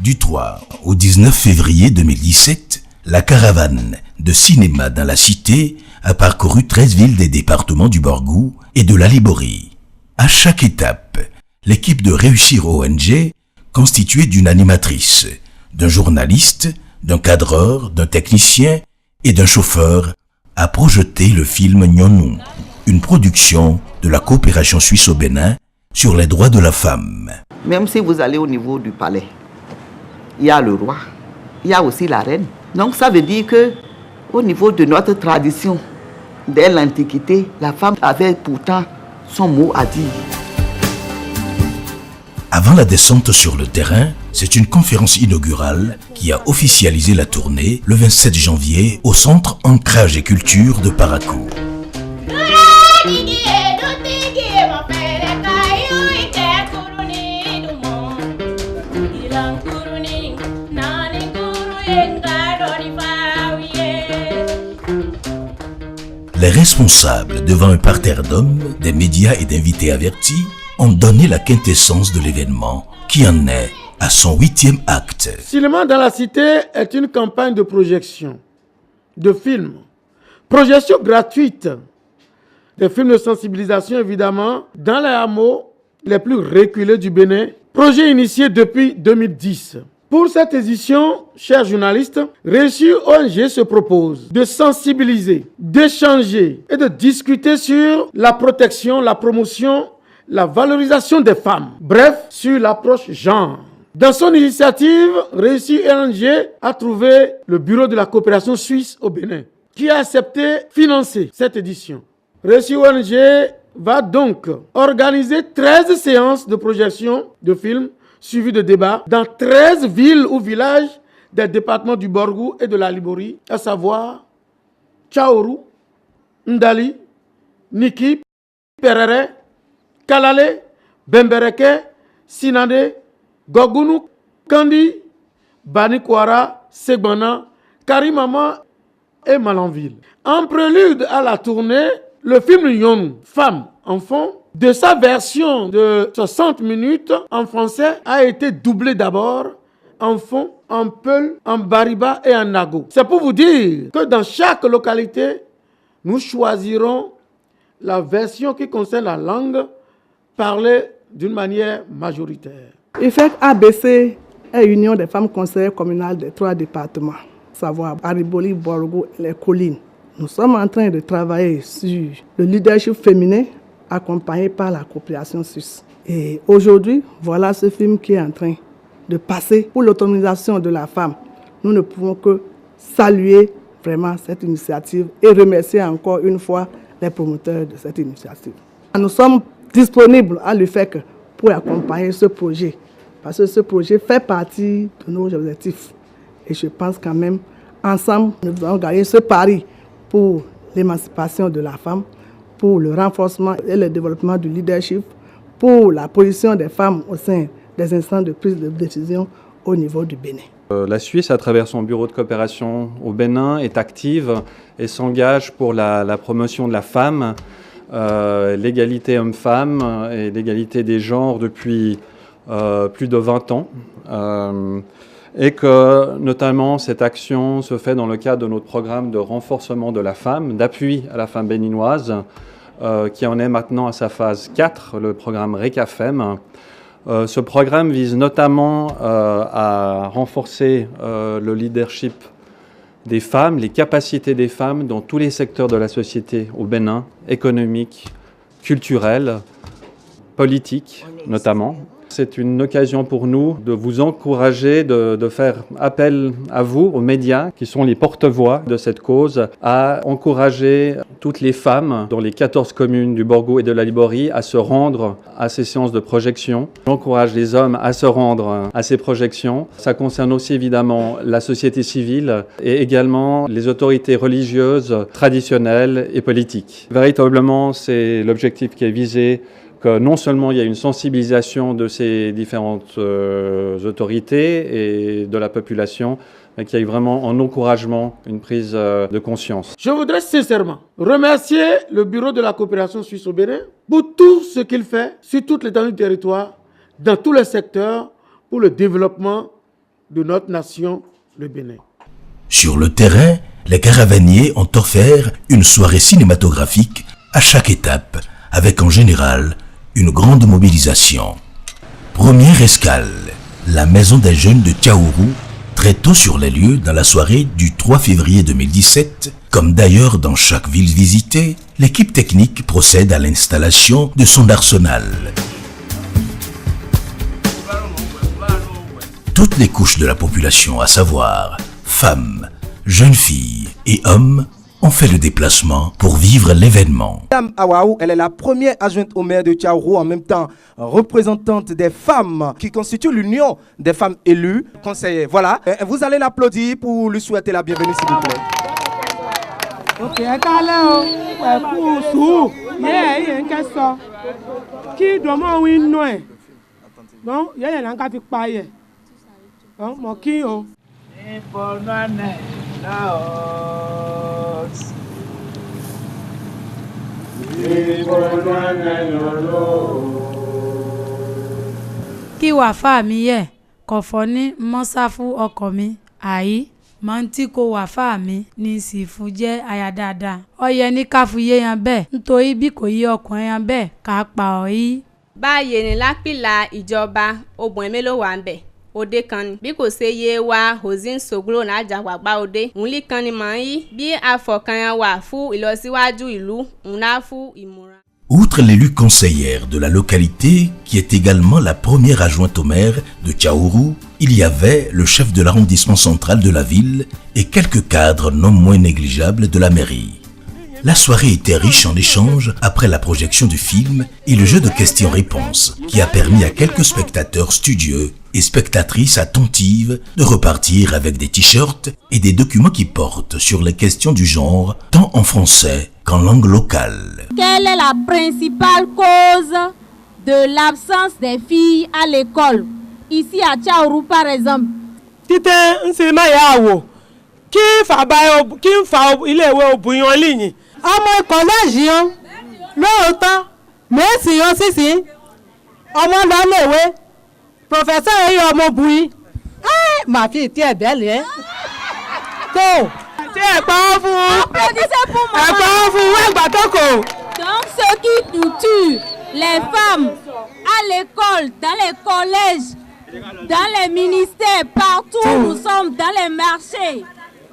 Du 3 au 19 février 2017, la caravane de cinéma dans la cité a parcouru 13 villes des départements du Borgou et de la Liborie. À chaque étape, l'équipe de Réussir ONG, constituée d'une animatrice, d'un journaliste, d'un cadreur, d'un technicien et d'un chauffeur, a projeté le film Nyonou, une production de la coopération suisse au Bénin sur les droits de la femme. Même si vous allez au niveau du palais, il y a le roi, il y a aussi la reine. Donc ça veut dire que au niveau de notre tradition, dès l'Antiquité, la femme avait pourtant son mot à dire. Avant la descente sur le terrain, c'est une conférence inaugurale qui a officialisé la tournée le 27 janvier au Centre Ancrage et Culture de Parakou. Les responsables, devant un parterre d'hommes, des médias et d'invités avertis, ont donné la quintessence de l'événement qui en est à son 8e acte. Cinéma dans la cité est une campagne de projection de films. Projection gratuite. Des films de sensibilisation évidemment dans les hameaux les plus reculés du Bénin. Projet initié depuis 2010. Pour cette édition, chers journalistes, Réussir ONG se propose de sensibiliser, d'échanger et de discuter sur la protection, la promotion, la valorisation des femmes. Bref, sur l'approche genre. Dans son initiative, Réussir ONG a trouvé le bureau de la coopération suisse au Bénin qui a accepté financer cette édition. Réussir ONG va donc organiser 13 séances de projection de films suivi de débats dans 13 villes ou villages des départements du Borgou et de la Liborie, à savoir Tchaourou, Ndali, Niki, Perere, Kalale, Bembereke, Sinade, Gogounou, Kandi, Banikwara, Segbana, Karimama et Malanville. En prélude à la tournée, le film Nyonou, Femme, Enfant, de sa version de 60 minutes en français a été doublé d'abord en fond, en peul, en bariba et en nago. C'est pour vous dire que dans chaque localité, nous choisirons la version qui concerne la langue parlée d'une manière majoritaire. IFEC ABC est l'union des femmes conseillères communales des 3 départements, à savoir Ariboli, Borgou et les collines. Nous sommes en train de travailler sur le leadership féminin accompagné par la coopération suisse. Et aujourd'hui, voilà ce film qui est en train de passer pour l'autonomisation de la femme. Nous ne pouvons que saluer vraiment cette initiative et remercier encore une fois les promoteurs de cette initiative. Nous sommes disponibles à l'UFEC pour accompagner ce projet, parce que ce projet fait partie de nos objectifs. Et je pense quand même, ensemble, nous devons gagner ce pari pour l'émancipation de la femme, pour le renforcement et le développement du leadership, pour la position des femmes au sein des instances de prise de décision au niveau du Bénin. La Suisse, à travers son bureau de coopération au Bénin, est active et s'engage pour la promotion de la femme, l'égalité homme-femme et l'égalité des genres depuis plus de 20 ans. Et que notamment cette action se fait dans le cadre de notre programme de renforcement de la femme, d'appui à la femme béninoise, qui en est maintenant à sa phase 4, le programme RECAFEM. Ce programme vise notamment à renforcer le leadership des femmes, les capacités des femmes dans tous les secteurs de la société au Bénin, économique, culturel, politique notamment. C'est une occasion pour nous de vous encourager, de faire appel à vous, aux médias, qui sont les porte-voix de cette cause, à encourager toutes les femmes dans les 14 communes du Borgou et de la Liborie à se rendre à ces séances de projection. J'encourage les hommes à se rendre à ces projections. Ça concerne aussi évidemment la société civile et également les autorités religieuses, traditionnelles et politiques. Véritablement, c'est l'objectif qui est visé, que non seulement il y a une sensibilisation de ces différentes autorités et de la population, mais qu'il y ait vraiment un encouragement, une prise de conscience. Je voudrais sincèrement remercier le bureau de la coopération suisse au Bénin pour tout ce qu'il fait sur toute l'étendue du territoire, dans tous les secteurs, pour le développement de notre nation, le Bénin. Sur le terrain, les caravaniers ont offert une soirée cinématographique à chaque étape, avec en général une grande mobilisation. Première escale, la maison des jeunes de Tchaourou, très tôt sur les lieux dans la soirée du 3 février 2017. Comme d'ailleurs dans chaque ville visitée, l'équipe technique procède à l'installation de son arsenal. Toutes les couches de la population, à savoir femmes, jeunes filles et hommes, ont fait le déplacement pour vivre l'événement. Madame Awaou, elle est la première adjointe au maire de Tchaourou, en même temps représentante des femmes qui constituent l'union des femmes élues, conseillères. Voilà, vous allez l'applaudir pour lui souhaiter la bienvenue, s'il vous plaît. Ok, qui doit win non, il y a un cas de paille. Non, mon qui oh. Kí wà fà mí yẹ kọ̀fọ́ ní mọ́sáfù ọkọ mi àyí máa ń tí kò wà fà mí ní sífù jẹ́ aya dáadáa. Ọyẹ ní káfù yé yan bẹ́ẹ̀ nítorí bí kò yí ọkùnrin yan bẹ́ẹ̀ ká pa ọ̀ yí. Báyìí ni lápìlà ìjọba obìnrin mélòó wà ń bẹ̀. Òde kan ni bí kò ṣe yé wa Hozin Soglo n'ájà wàgbà òde ńlí kan ni màá yí bí àfọkànyàn wà fún ìlọsíwájú ìlú ńlá fún ìmúra. Outre l'élu conseillère de la localité, qui est également la première adjointe au maire de Tchaourou, il y avait le chef de l'arrondissement central de la ville et quelques cadres non moins négligeables de la mairie. La soirée était riche en échanges après la projection du film et le jeu de questions-réponses qui a permis à quelques spectateurs studieux et spectatrices attentives de repartir avec des t-shirts et des documents qui portent sur les questions du genre tant en français qu'en langue locale. Quelle est la principale cause de l'absence des filles à l'école? Ici à Tchaourou par exemple. Tite nsima yawo ki fa ilé ìwé obìnrin en ligne. Ọmọ kọ́lẹ́jì yan lóòótọ́ mẹ́sì yan sísìn ọmọ lọ́lẹ̀wé pòfẹ́sọ̀ yìí ọmọbìnrin màá fi ìtí ẹ̀bẹ̀ lẹ́ tó ṣé ẹ̀pọ̀ fún ẹgbà tó kò. Donc ce qui nous tue, les femmes à l'école, dans les collèges, dans les ministères, partout nous sommes dans les marchés,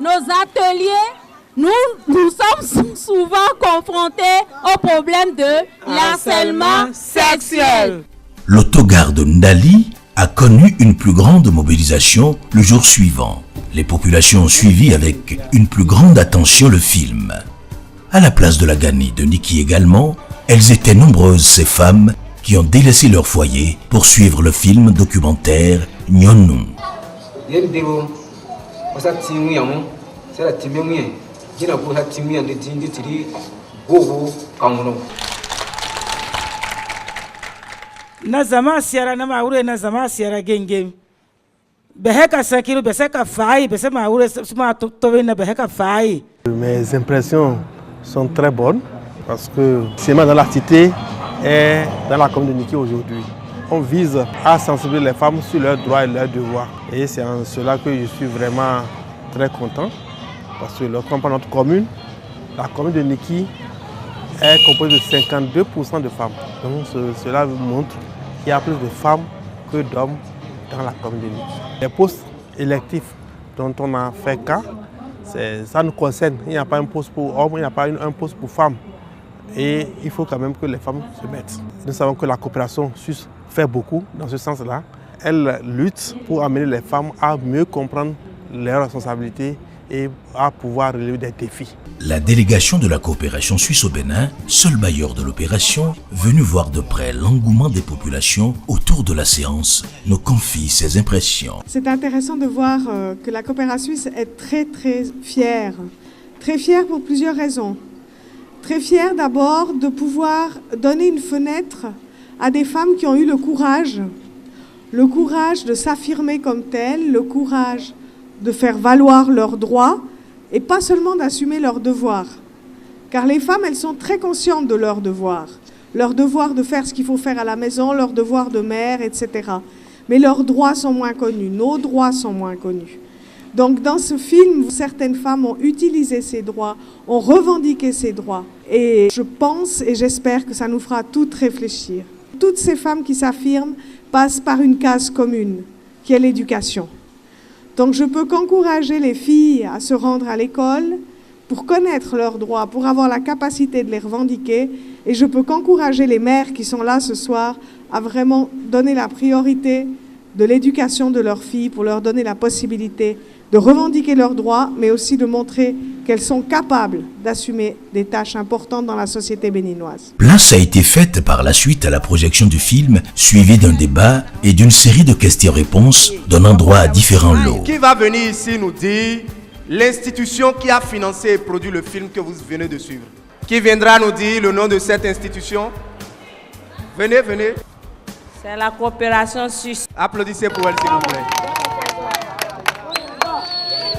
nos ateliers. Nous sommes souvent confrontés au problème de harcèlement sexuel. L'autogare de Ndali a connu une plus grande mobilisation le jour suivant. Les populations ont suivi avec une plus grande attention le film. À la place de la Gani de Niki également, elles étaient nombreuses ces femmes qui ont délaissé leur foyer pour suivre le film documentaire Nyonou. Na zama siyara na maure na zama siyara gengem beheka sakiru beseka fai bese maure suma tobe na beheka fai. Mes impressions sont très bonnes parce que le cinéma dans la cité est dans la communauté aujourd'hui. On vise à sensibiliser les femmes sur leurs droits et leurs devoirs. Et c'est en cela que je suis vraiment très content. Parce que lorsqu'on prend notre commune, la commune de Niki est composée de 52% de femmes. Donc cela montre qu'il y a plus de femmes que d'hommes dans la commune de Niki. Les postes électifs dont on a fait cas, ça nous concerne. Il n'y a pas un poste pour hommes, il n'y a pas un poste pour femmes. Et il faut quand même que les femmes se mettent. Nous savons que la coopération suisse fait beaucoup dans ce sens-là. Elle lutte pour amener les femmes à mieux comprendre leurs responsabilités et à pouvoir relever des défis. La délégation de la coopération suisse au Bénin, seul bailleur de l'opération, venu voir de près l'engouement des populations autour de la séance, nous confie ses impressions. C'est intéressant de voir que la coopération suisse est très fière. Très fière pour plusieurs raisons. Très fière d'abord de pouvoir donner une fenêtre à des femmes qui ont eu le courage de s'affirmer comme telles, le courage de faire valoir leurs droits et pas seulement d'assumer leurs devoirs. Car les femmes, elles sont très conscientes de leurs devoirs. Leur devoir de faire ce qu'il faut faire à la maison, leur devoir de mère, etc. mais leurs droits sont moins connus, nos droits sont moins connus. Donc dans ce film, certaines femmes ont utilisé ces droits, ont revendiqué ces droits. Et je pense et j'espère que ça nous fera toutes réfléchir. Toutes ces femmes qui s'affirment passent par une case commune, qui est l'éducation. Donc je peux qu'encourager les filles à se rendre à l'école pour connaître leurs droits, pour avoir la capacité de les revendiquer. Et je peux qu'encourager les mères qui sont là ce soir à vraiment donner la priorité de l'éducation de leurs filles pour leur donner la possibilité de revendiquer leurs droits, mais aussi de montrer qu'elles sont capables d'assumer des tâches importantes dans la société béninoise. Place a été faite par la suite à la projection du film, suivie d'un débat et d'une série de questions-réponses donnant droit à différents lots. Qui va venir ici nous dire l'institution qui a financé et produit le film que vous venez de suivre? Qui viendra nous dire le nom de cette institution? Venez, venez. C'est la coopération suisse. Applaudissez pour elle, s'il vous plaît.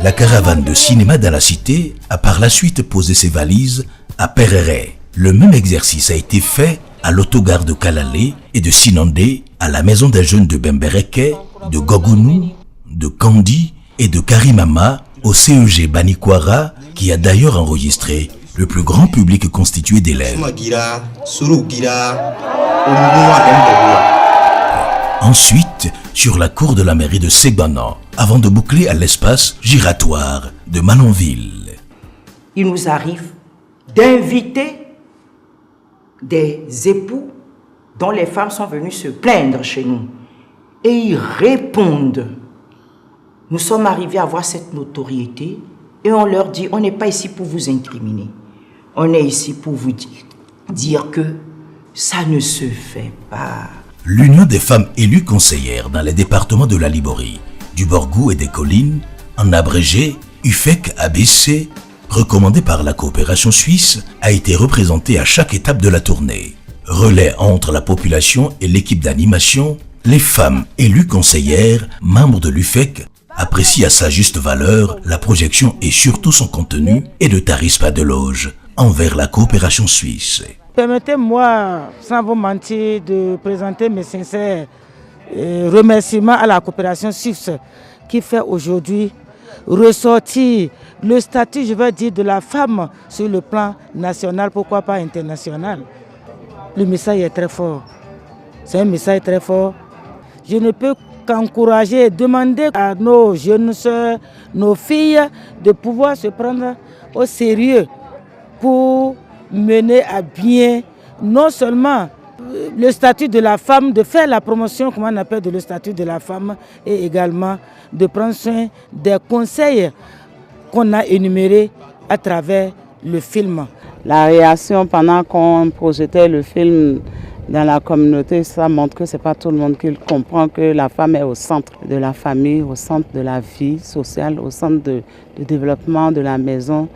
La caravane de cinéma dans la cité a par la suite posé ses valises à Perere. Le même exercice a été fait à l'autogare de Kalalé et de Sinandé, à la maison des jeunes de Bembereke, de Gogounou, de Kandi et de Karimama au CEG Banikwara, qui a d'ailleurs enregistré le plus grand public constitué d'élèves. Ensuite, sur la cour de la mairie de Segbana, avant de boucler à l'espace giratoire de Manonville. Il nous arrive d'inviter des époux dont les femmes sont venues se plaindre chez nous. Et ils répondent. Nous sommes arrivés à avoir cette notoriété et on leur dit, on n'est pas ici pour vous incriminer. On est ici pour vous dire que ça ne se fait pas. L'Union des femmes élues conseillères dans les départements de la Liborie, du Borgou et des Collines, en abrégé UFEC ABC, recommandée par la coopération suisse, a été représentée à chaque étape de la tournée. Relais entre la population et l'équipe d'animation, les femmes élues conseillères, membres de l'UFEC, apprécient à sa juste valeur la projection et surtout son contenu et le tarif pas de loge envers la coopération suisse. Permettez-moi, sans vous mentir, de présenter mes sincères remerciements à la coopération suisse qui fait aujourd'hui ressortir le statut, je veux dire, de la femme sur le plan national, pourquoi pas international. Le message est très fort. C'est un message très fort. Je ne peux qu'encourager, demander à nos jeunes sœurs, nos filles, de pouvoir se prendre au sérieux pour mener à bien non seulement le statut de la femme, de faire la promotion, comme on appelle, de le statut de la femme, et également de prendre soin des conseils qu'on a énumérés à travers le film. La réaction pendant qu'on projetait le film dans la communauté, ça montre que ce n'est pas tout le monde qui comprend que la femme est au centre de la famille, au centre de la vie sociale, au centre du développement de la maison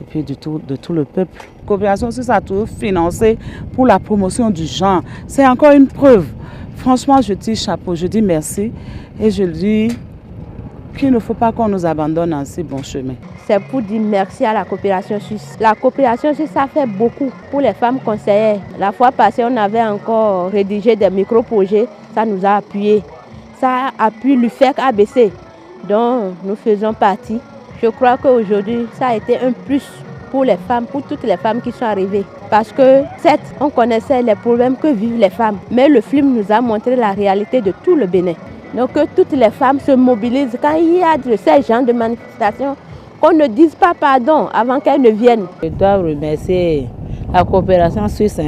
et puis de tout le peuple. La coopération suisse a tout financé pour la promotion du genre. C'est encore une preuve. Franchement, je dis chapeau, je dis merci et je dis qu'il ne faut pas qu'on nous abandonne en si bon chemin. C'est pour dire merci à la coopération suisse. La coopération suisse, ça fait beaucoup pour les femmes conseillères. La fois passée, on avait encore rédigé des micro-projets. Ça nous a appuyé. Ça appuie l'UFEC ABC, dont nous faisons partie. Je crois qu'aujourd'hui, ça a été un plus pour les femmes, pour toutes les femmes qui sont arrivées. Parce que, certes, on connaissait les problèmes que vivent les femmes, mais le film nous a montré la réalité de tout le Bénin. Donc que toutes les femmes se mobilisent quand il y a de ces genres de manifestations, qu'on ne dise pas pardon avant qu'elles ne viennent. Je dois remercier la coopération suisse,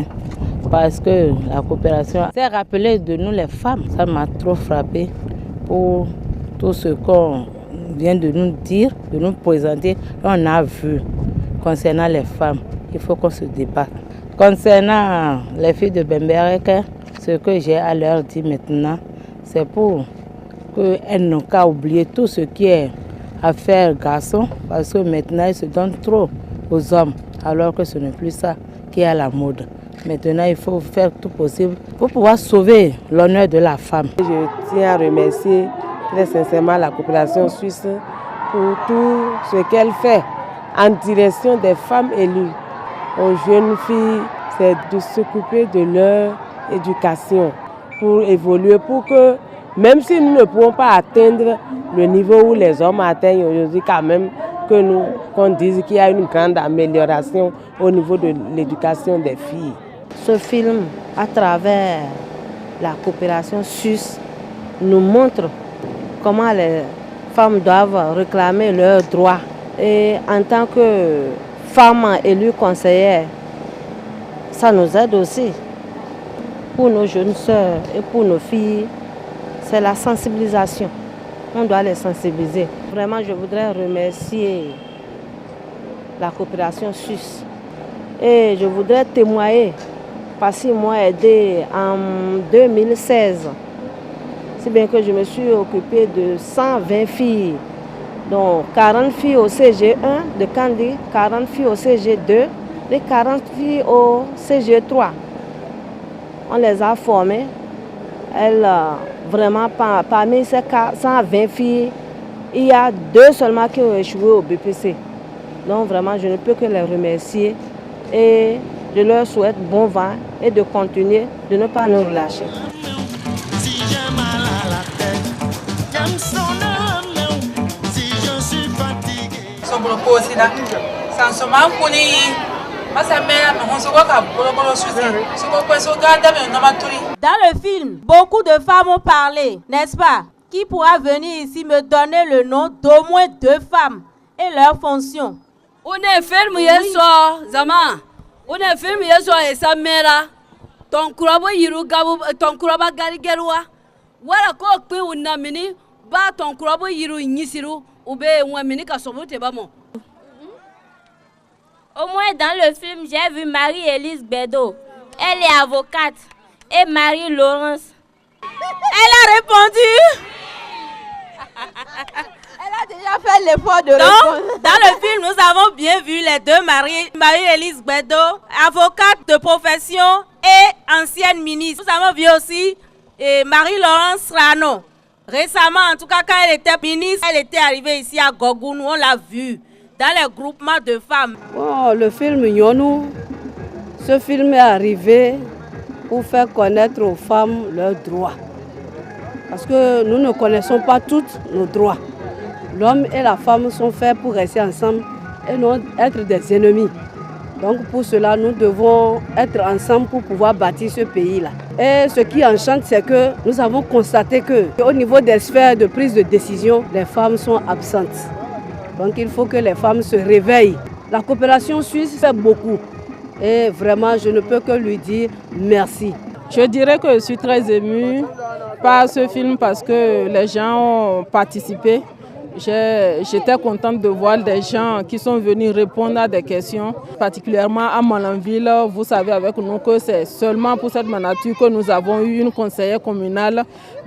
parce que la coopération s'est rappelée de nous les femmes. Ça m'a trop frappé pour tout ce qu'on vient de nous dire, de nous présenter. On a vu concernant les femmes, il faut qu'on se débatte. Concernant les filles de Bembereke, ce que j'ai à leur dire maintenant, c'est pour qu'elles n'ont qu'à oublier tout ce qui est affaire garçon, parce que maintenant ils se donnent trop aux hommes, alors que ce n'est plus ça qui est à la mode. Maintenant, il faut faire tout possible pour pouvoir sauver l'honneur de la femme. Je tiens à remercier très sincèrement la coopération suisse pour tout ce qu'elle fait en direction des femmes élues. Aux jeunes filles, c'est de s'occuper de leur éducation pour évoluer, pour que Même si nous ne pouvons pas atteindre le niveau où les hommes atteignent aujourd'hui, quand même qu'on dise qu'il y a une grande amélioration au niveau de l'éducation des filles. Ce film, à travers la coopération suisse, nous montre comment les femmes doivent réclamer leurs droits. Et en tant que femmes élues conseillères, ça nous aide aussi. Pour nos jeunes sœurs et pour nos filles, c'est la sensibilisation. On doit les sensibiliser. Vraiment, je voudrais remercier la coopération suisse. Et je voudrais témoigner parce qu'ils m'ont aidé en 2016. Si bien que je me suis occupée de 120 filles, donc 40 filles au CG1 de Kandi, 40 filles au CG2 et 40 filles au CG3. On les a formées. Elles, vraiment, parmi ces 120 filles, il y a 2 seulement qui ont échoué au BPC. Donc vraiment, je ne peux que les remercier et je leur souhaite bon vent et de continuer, de ne pas nous relâcher. Dans le film, beaucoup de femmes ont parlé, n'est-ce pas? Qui pourra venir ici me donner le nom d'au moins 2 femmes et leurs fonctions? On est film yeso zama. On est film yeso esa mera. Ton kurabo yiru gabu ton kuraba garigerwa. Wala ko pe unamini ba ton kurabo yiru nyisiru ube nwamini ka sobote bamo. Au moins dans le film, j'ai vu Marie-Élise Bédo. Elle est avocate. Et Marie-Laurence. Elle a répondu. Elle a déjà fait l'effort de répondre. Dans le film, nous avons bien vu les 2 Marie-Élise Bédo, avocate de profession et ancienne ministre. Nous avons vu aussi Marie-Laurence Rano. Récemment, en tout cas, quand elle était ministre, elle était arrivée ici à Gogounou, on l'a vue dans les groupements de femmes. Oh, le film Nyonou, ce film est arrivé pour faire connaître aux femmes leurs droits. Parce que nous ne connaissons pas toutes nos droits. L'homme et la femme sont faits pour rester ensemble et non être des ennemis. Donc pour cela, nous devons être ensemble pour pouvoir bâtir ce pays-là. Et ce qui enchante, c'est que nous avons constaté qu'au niveau des sphères de prise de décision, les femmes sont absentes. Donc il faut que les femmes se réveillent. La coopération suisse fait beaucoup. Et vraiment, je ne peux que lui dire merci. Je dirais que je suis très émue par ce film parce que les gens ont participé. J'étais contente de voir des gens qui sont venus répondre à des questions, particulièrement à Malanville. Vous savez avec nous que c'est seulement pour cette mandature que nous avons eu une conseillère communale.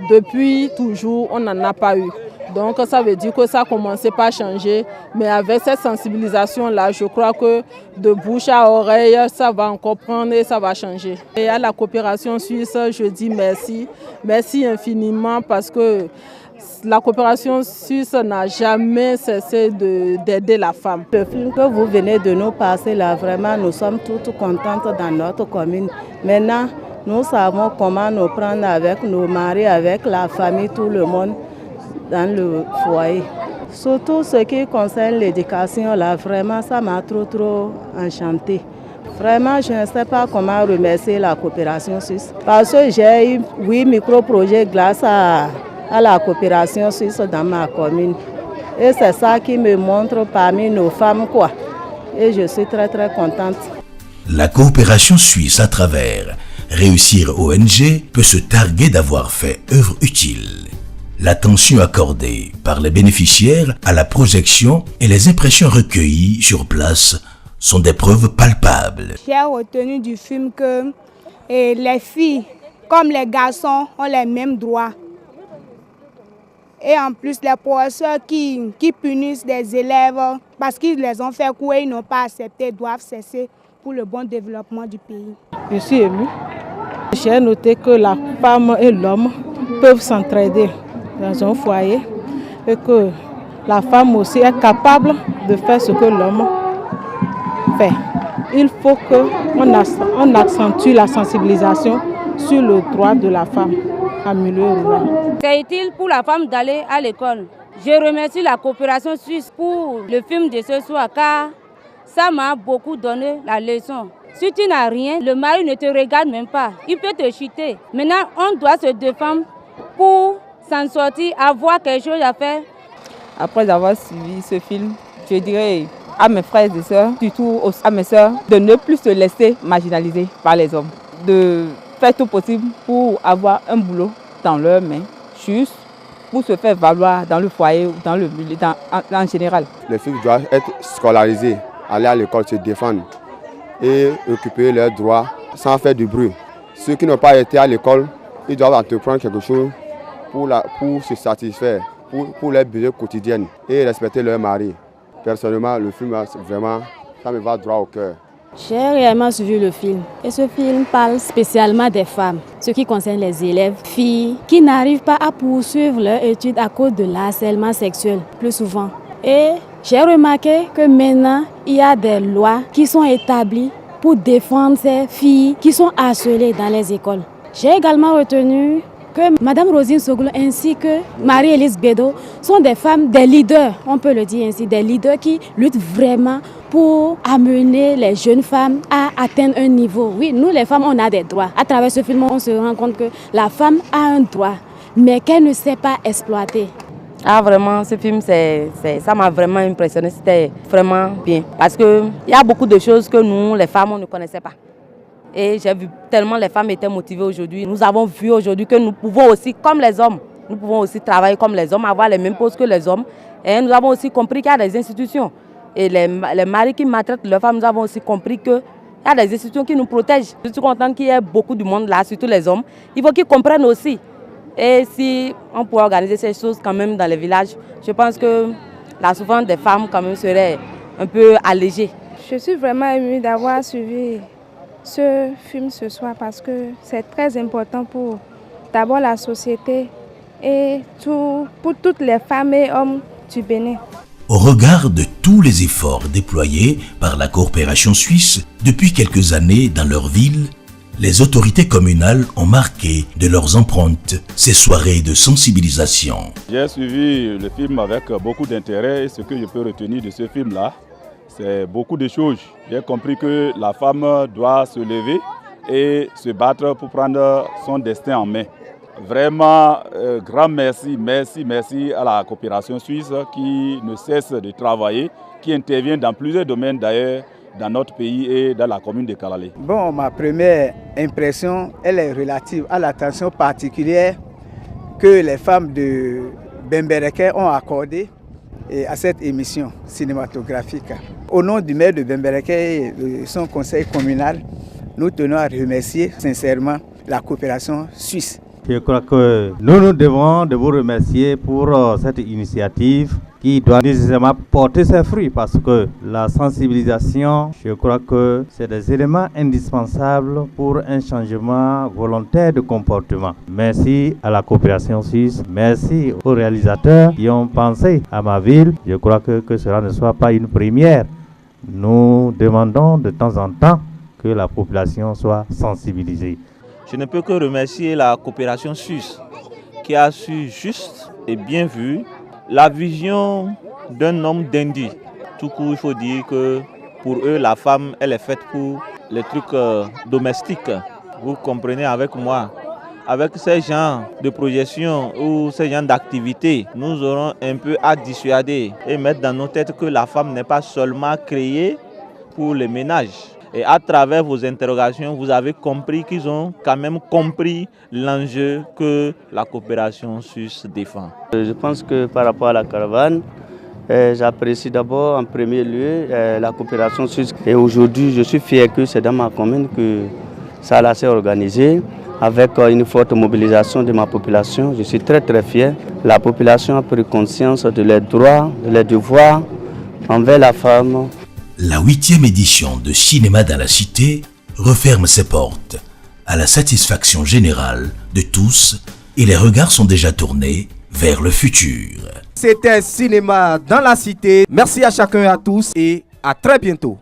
Depuis toujours, on n'en a pas eu. Donc ça veut dire que ça a commencé par changer. Mais avec cette sensibilisation-là, je crois que de bouche à oreille, ça va encore prendre et ça va changer. Et à la coopération suisse, je dis merci. Merci infiniment parce que la coopération suisse n'a jamais cessé d'aider la femme. Le film que vous venez de nous passer là, vraiment, nous sommes toutes contentes dans notre commune. Maintenant, nous savons comment nous prendre avec nos maris, avec la famille, tout le monde dans le foyer. Surtout ce qui concerne l'éducation, là, vraiment, ça m'a trop enchantée. Vraiment, je ne sais pas comment remercier la coopération suisse. Parce que j'ai eu 8 micro-projets grâce à la coopération suisse dans ma commune. Et c'est ça qui me montre parmi nos femmes, quoi. Et je suis très contente. La coopération suisse à travers Réussir ONG peut se targuer d'avoir fait œuvre utile. L'attention accordée par les bénéficiaires à la projection et les impressions recueillies sur place sont des preuves palpables. J'ai retenu du film que les filles, comme les garçons, ont les mêmes droits. Et en plus, les professeurs qui punissent des élèves parce qu'ils les ont fait courir, ils n'ont pas accepté, doivent cesser pour le bon développement du pays. Je suis émue. J'ai noté que la femme et l'homme peuvent s'entraider dans un foyer et que la femme aussi est capable de faire ce que l'homme fait. Il faut qu'on accentue la sensibilisation sur le droit de la femme. en milieu rural. C'est utile pour la femme d'aller à l'école. Je remercie la coopération suisse pour le film de ce soir car ça m'a beaucoup donné la leçon. Si tu n'as rien, le mari ne te regarde même pas. Il peut te chuter. Maintenant, on doit se défendre pour s'en sortir, avoir quelque chose à faire. Après avoir suivi ce film, je dirais à mes frères et sœurs, surtout à mes sœurs, de ne plus se laisser marginaliser par les hommes. De faire tout possible pour avoir un boulot dans leurs mains, juste pour se faire valoir dans le foyer ou dans le milieu en général. Les filles doivent être scolarisées, aller à l'école, se défendre et occuper leurs droits sans faire du bruit. Ceux qui n'ont pas été à l'école, ils doivent entreprendre quelque chose pour se satisfaire, pour leurs besoins quotidiens et respecter leur mari. Personnellement, le film, vraiment, ça me va droit au cœur. J'ai réellement suivi le film et ce film parle spécialement des femmes, ce qui concerne les élèves, filles, qui n'arrivent pas à poursuivre leurs études à cause de l'harcèlement sexuel, plus souvent. Et j'ai remarqué que maintenant, il y a des lois qui sont établies pour défendre ces filles qui sont harcelées dans les écoles. J'ai également retenu que Mme Rosine Sogoulou ainsi que Marie-Élise Bédo sont des femmes, des leaders, on peut le dire ainsi, des leaders qui luttent vraiment pour amener les jeunes femmes à atteindre un niveau. Oui, nous les femmes, on a des droits. À travers ce film, on se rend compte que la femme a un droit, mais qu'elle ne sait pas exploiter. Ah vraiment, ce film, ça m'a vraiment impressionné, c'était vraiment bien. Parce qu'il y a beaucoup de choses que nous, les femmes, on ne connaissait pas. Et j'ai vu tellement les femmes étaient motivées aujourd'hui. Nous avons vu aujourd'hui que nous pouvons aussi, comme les hommes, nous pouvons aussi travailler comme les hommes, avoir les mêmes postes que les hommes. Et nous avons aussi compris qu'il y a des institutions. Et les maris qui maltraitent leurs femmes, nous avons aussi compris qu'il y a des institutions qui nous protègent. Je suis contente qu'il y ait beaucoup de monde là, surtout les hommes. Il faut qu'ils comprennent aussi. Et si on pouvait organiser ces choses quand même dans les villages, je pense que la souffrance des femmes quand même serait un peu allégée. Je suis vraiment émue d'avoir suivi ce film ce soir parce que c'est très important pour d'abord la société et pour toutes les femmes et hommes du Bénin. Au regard de tous les efforts déployés par la coopération suisse depuis quelques années dans leur ville, les autorités communales ont marqué de leurs empreintes ces soirées de sensibilisation. J'ai suivi le film avec beaucoup d'intérêt et ce que je peux retenir de ce film-là, c'est beaucoup de choses. J'ai compris que la femme doit se lever et se battre pour prendre son destin en main. Vraiment, grand merci à la coopération suisse qui ne cesse de travailler, qui intervient dans plusieurs domaines d'ailleurs dans notre pays et dans la commune de Kalalé. Bon, ma première impression, elle est relative à l'attention particulière que les femmes de Bembereke ont accordée à cette émission cinématographique. Au nom du maire de Bembereke et de son conseil communal, nous tenons à remercier sincèrement la coopération suisse. Je crois que nous devons vous remercier pour cette initiative qui doit nécessairement porter ses fruits parce que la sensibilisation, je crois que c'est des éléments indispensables pour un changement volontaire de comportement. Merci à la coopération suisse, merci aux réalisateurs qui ont pensé à ma ville. Je crois que cela ne soit pas une première. Nous demandons de temps en temps que la population soit sensibilisée. Je ne peux que remercier la coopération suisse qui a su juste et bien vu la vision d'un homme dandy. Tout court, il faut dire que pour eux, la femme, elle est faite pour les trucs domestiques. Vous comprenez avec moi. Avec ces genres de projection ou ces genres d'activités, nous aurons un peu à dissuader et mettre dans nos têtes que la femme n'est pas seulement créée pour les ménages. Et à travers vos interrogations, vous avez compris qu'ils ont quand même compris l'enjeu que la coopération suisse défend. Je pense que par rapport à la caravane, j'apprécie d'abord en premier lieu la coopération suisse. Et aujourd'hui, je suis fier que c'est dans ma commune que ça s'est organisé avec une forte mobilisation de ma population. Je suis très fier. La population a pris conscience de leurs droits, de leurs devoirs envers la femme. La 8e édition de Cinéma dans la Cité referme ses portes à la satisfaction générale de tous et les regards sont déjà tournés vers le futur. C'était Cinéma dans la Cité. Merci à chacun et à tous et à très bientôt.